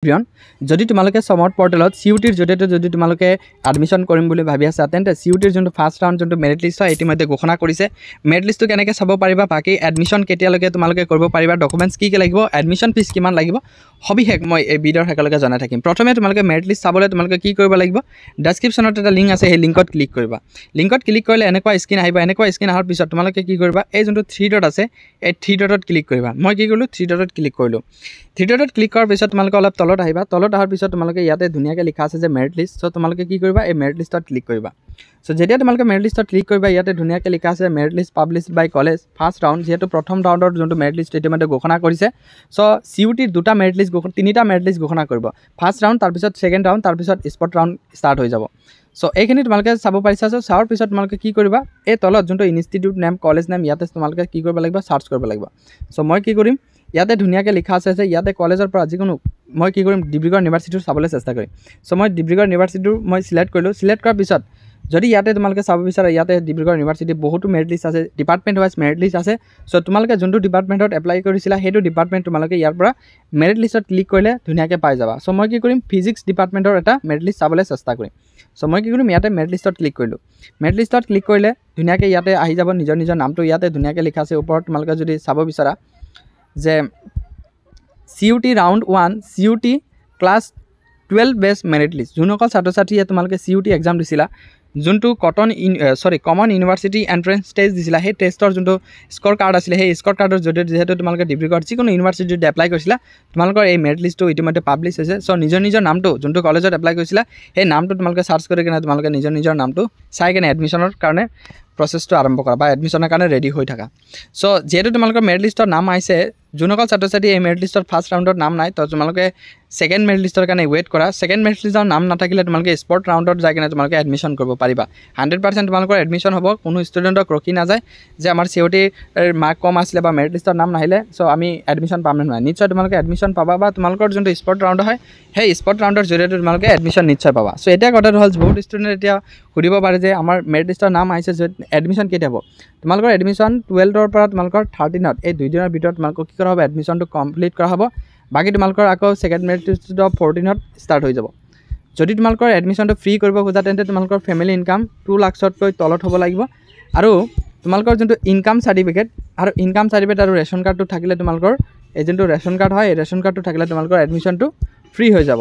ব্ৰিয়ন যদি তোমালোকে সমৰ্থ পৰ্টেলত সিউটিৰ জৰিয়তে যদি তোমালোকে এডমিশন কৰিম বুলি ভাবি আছা তেন্তে সিউটিৰ যোনটো ফাৰ্স্ট ৰাউণ্ড যোনটো মেৰিট লিষ্ট হয় ইতিমধ্যে ঘোষণা কৰিছে মেৰিট লিষ্টটো কেনেকৈ চাব পাৰিবা বাকি এডমিশন কেতিয়ালৈকে তোমালোকে কৰিব পাৰিবা ডকুমেণ্টছ কি লাগিব এডমিশন ফিজ কিমান লাগিব সবিশেষ মই এই ভিডিঅ'ৰ শেষলৈকে জনাই থাকিম প্ৰথমে তোমালোকে মেৰিট লিষ্ট চাবলৈ তোমালোকে কি কৰিব লাগিব ডেছক্ৰিপশ্যনত এটা লিংক আছে সেই লিংকত ক্লিক কৰিবা লিংকত ক্লিক কৰিলে এনেকুৱা স্ক্ৰীন আহিবা এনেকুৱা স্ক্ৰীন অহাৰ পিছত তোমালোকে কি কৰিবা এই যোনটো 3 ডট আছে এই 3 ডটত ক্লিক কৰিবা মই কি কৰিলোঁ 3 ডটত ক্লিক কৰিলোঁ 3 ডটত ক্লিক কৰাৰ পিছত তোমালোকে অলপ তলত আহিবা তলত অহাৰ পিছত তোমালোকে ইয়াতে ধুনীয়াকৈ লিখা আছে যে মেৰিট লিষ্ট সো তোমালোকে কি কৰিবা এই মেৰিট লিষ্টত ক্লিক কৰিবা সো যেতিয়া তোমালোকে মেৰিট লিষ্টত ক্লিক কৰিবা ইয়াতে ধুনীয়াকৈ লিখা আছে মেৰিট লিষ্ট পাব্লিছড বাই কলেজ ফাৰ্স্ট ৰাউণ্ড যেহেতু প্ৰথম ৰাউণ্ডৰ যোনটো মেৰিট লিষ্ট ইতিমধ্যে ঘোষণা কৰিছে সো সিউটিৰ দুটা মেৰিট লিষ্ট তিনিটা মেৰিট লিষ্ট ঘোষণা কৰিব ফাৰ্স্ট ৰাউণ্ড তাৰপিছত ছেকেণ্ড ৰাউণ্ড তাৰপিছত স্পট ৰাউণ্ড ষ্টাৰ্ট হৈ যাব সো এইখিনি তোমালোকে চাব পাৰিছা সো চাৱাৰ পিছত তোমালোকে কি কৰিবা এই তলত যোনটো ইনষ্টিটিউট নেম কলেজ নেম ইয়াতে তোমালোকে কি কৰিব লাগিব সাৰ্চ কৰিব লাগিব সো মই কি কৰিম ইয়াতে ধুনীয়াকৈ লিখা আছে যে ইয়াতে কলেজৰ পৰা যিকোনো মই কি কৰিম ডিব্ৰুগড় ইউনিভাৰ্চিটিৰ চাবলৈ চেষ্টা কৰিম সো মই ডিব্ৰুগড় ইউনিভাৰ্চিটিৰ মই সিলেক্ট কৰিলোঁ সিলেক্ট কৰাৰ পিছত যদি ইয়াতে তোমালোকে চাব বিচাৰা ইয়াতে ডিব্ৰুগড় ইউনিভাৰ্চিটি বহুতো মেৰিট লিষ্ট আছে ডিপাৰ্টমেণ্ট ওৱাইজ মেৰিট লিষ্ট আছে সো তোমালোকে যোনটো ডিপাৰ্টমেণ্টত এপ্লাই কৰিছিলা সেইটো ডিপাৰ্টমেণ্ট তোমালোকে ইয়াৰ পৰা মেৰিট লিষ্টত ক্লিক কৰিলে ধুনীয়াকৈ পাই যাবা সো মই কি কৰিম ফিজিক্স ডিপাৰ্টমেণ্টৰ এটা মেৰিট লিষ্ট চাবলৈ চেষ্টা কৰিম সো মই কি কৰিম ইয়াতে মেৰিট লিষ্টত ক্লিক কৰিলোঁ মেৰিট লিষ্টত ক্লিক কৰিলে ধুনীয়াকৈ ইয়াতে আহি যাব নিজৰ নিজৰ নামটো ইয়াতে ধুনীয়াকৈ লিখা আছে ওপৰত তোমালোকে যদি চাব বিচাৰা যে সিউটি ৰাউণ্ড 1 সিউটি ক্লাছ 12 বেছ মেৰিট লিষ্ট যোনসকল ছাত্ৰ ছাত্ৰীয়ে তোমালোকে সিউটি এক্সাম দিছিলা যোনটো কমন ইউনিভাৰ্চিটি এণ্ট্ৰেন্স টেষ্ট দিছিলা সেই টেষ্টৰ যোনটো স্ক'ৰ কাৰ্ড আছিলে সেই স্ক'ৰ কাৰ্ডৰ জৰিয়তে যেহেতু তোমালোকে ডিব্ৰুগড় যিকোনো ইউনিভাৰ্চিটিত এপ্লাই কৰিছিলা তোমালোকৰ এই মেৰিট লিষ্টটো ইতিমধ্যে পাব্লিছ হৈছে সো নিজৰ নামটো যোনটো কলেজত এপ্লাই কৰিছিলা সেই নামটো তোমালোকে সাৰ্চ কৰি কিনে তোমালোকে নিজৰ নামটো চাই কিনে এডমিশ্যনৰ কাৰণে প্ৰচেছটো আৰম্ভ কৰা বা এডমিশ্যনৰ কাৰণে ৰেডি হৈ থাকা সো যেহেতু তোমালোকৰ মেৰিট লিষ্টৰ নাম আহিছে যোনসকল ছাত্ৰ ছাত্ৰী এই মেৰিট লিষ্টৰ ফাৰ্স্ট ৰাউণ্ডৰ নাম নাই তো তোমালোকে ছেকেণ্ড মেৰিট লিষ্টৰ কাৰণে ৱেইট কৰা ছেকেণ্ড মেৰিট লিষ্টৰ নাম নাথাকিলে তোমালোকে স্পট ৰাউণ্ডত যাই কিনে তোমালোকে এডমিশ্যন কৰিব পাৰিবা 100% তোমালোকৰ এডমিশ্যন হ'ব কোনো ষ্টুডেণ্টক ৰখি নাযায় যে আমাৰ সিউটিৰ মাৰ্ক কম আছিলে বা মেৰিট লিষ্টৰ নাম নাহিলে সো আমি এডমিশ্যন পাম নহয় নিশ্চয় তোমালোকে এডমিশ্যন পাবা বা তোমালোকৰ যোনটো স্পট ৰাউণ্ড হয় সেই স্পট ৰাউণ্ডৰ জৰিয়তে তোমালোকে এডমিশ্যন নিশ্চয় পাবা সো এতিয়া কথাটো হ'ল বহুত ষ্টুডেণ্ট এতিয়া সুধিব পাৰে যে আমাৰ মেৰিট লিষ্টৰ নাম আহিছে এডমিশ্যন কেতিয়া হ'ব তোমালোকৰ এডমিশ্যন 12ৰ পৰা তোমালোকৰ 13ত এই 2 দিনৰ ভিতৰত তোমালোকক কি কৰা হ'ব এডমিশ্যনটো কমপ্লিট কৰা হ'ব বাকি তোমালোকৰ আকৌ ছেকেণ্ড মেৰিট লিষ্টটো 14ত ষ্টাৰ্ট হৈ যাব যদি তোমালোকৰ এডমিশ্যনটো ফ্ৰী কৰিব খোজা তেন্তে তোমালোকৰ ফেমিলি ইনকাম 2 লাখতকৈ তলত হ'ব লাগিব আৰু তোমালোকৰ যোনটো ইনকাম চাৰ্টিফিকেট আৰু ৰেচন কাৰ্ডটো থাকিলে তোমালোকৰ এই যোনটো ৰেচন কাৰ্ড হয় এই ৰেচন কাৰ্ডটো থাকিলে তোমালোকৰ এডমিশ্যনটো ফ্ৰী হৈ যাব